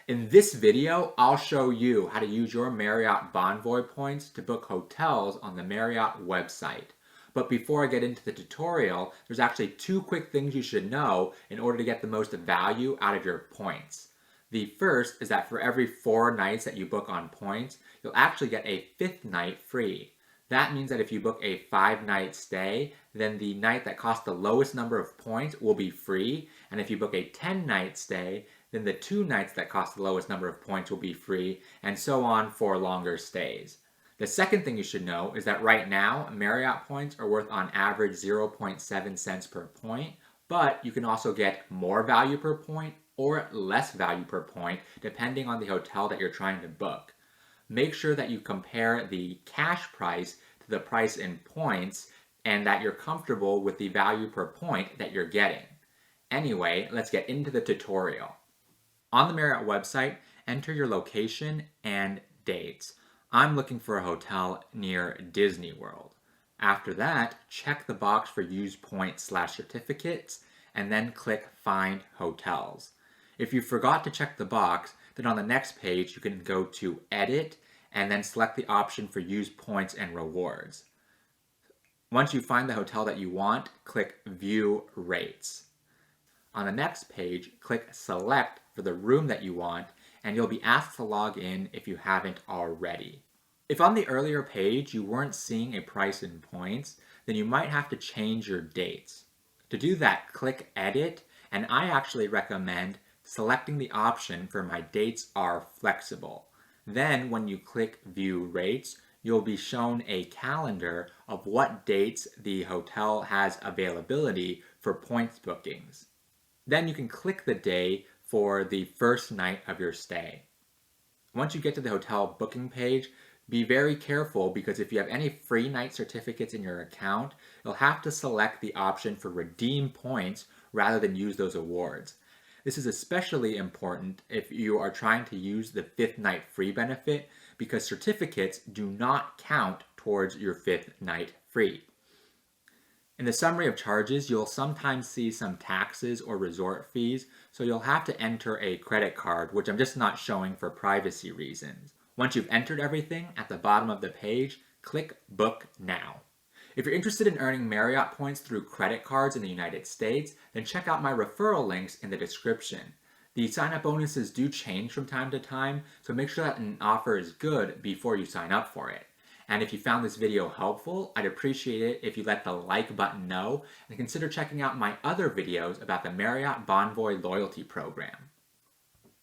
In this video, I'll show you how to use your Marriott Bonvoy points to book hotels on the Marriott website. But before I get into the tutorial, there's actually two quick things you should know in order to get the most value out of your points. The first is that for every 4 nights that you book on points, you'll actually get a 5th night free. That means that if you book a 5-night stay, then the night that costs the lowest number of points will be free. And if you book a 10-night stay, then the 2 nights that cost the lowest number of points will be free, and so on for longer stays. The second thing you should know is that right now, Marriott points are worth on average 0.7 cents per point, but you can also get more value per point or less value per point depending on the hotel that you're trying to book. Make sure that you compare the cash price to the price in points and that you're comfortable with the value per point that you're getting. Anyway, let's get into the tutorial. On the Marriott website, enter your location and dates. I'm looking for a hotel near Disney World. After that, check the box for use points/certificates and then click Find Hotels. If you forgot to check the box, then on the next page you can go to Edit and then select the option for Use Points and Rewards. Once you find the hotel that you want, click View Rates. On the next page, click Select for the room that you want, and you'll be asked to log in if you haven't already. If on the earlier page you weren't seeing a price in points, then you might have to change your dates. To do that, click Edit, and I actually recommend selecting the option for My Dates Are Flexible. Then when you click View Rates, you'll be shown a calendar of what dates the hotel has availability for points bookings. Then you can click the day for the first night of your stay. Once you get to the hotel booking page, be very careful because if you have any free night certificates in your account, you'll have to select the option for redeem points rather than use those awards. This is especially important if you are trying to use the 5th night free benefit because certificates do not count towards your 5th night free. In the summary of charges, you'll sometimes see some taxes or resort fees, so you'll have to enter a credit card, which I'm just not showing for privacy reasons. Once you've entered everything, at the bottom of the page, click Book Now. If you're interested in earning Marriott points through credit cards in the United States, then check out my referral links in the description. The sign-up bonuses do change from time to time, so make sure that an offer is good before you sign up for it. And if you found this video helpful, I'd appreciate it if you let the like button know and consider checking out my other videos about the Marriott Bonvoy loyalty program.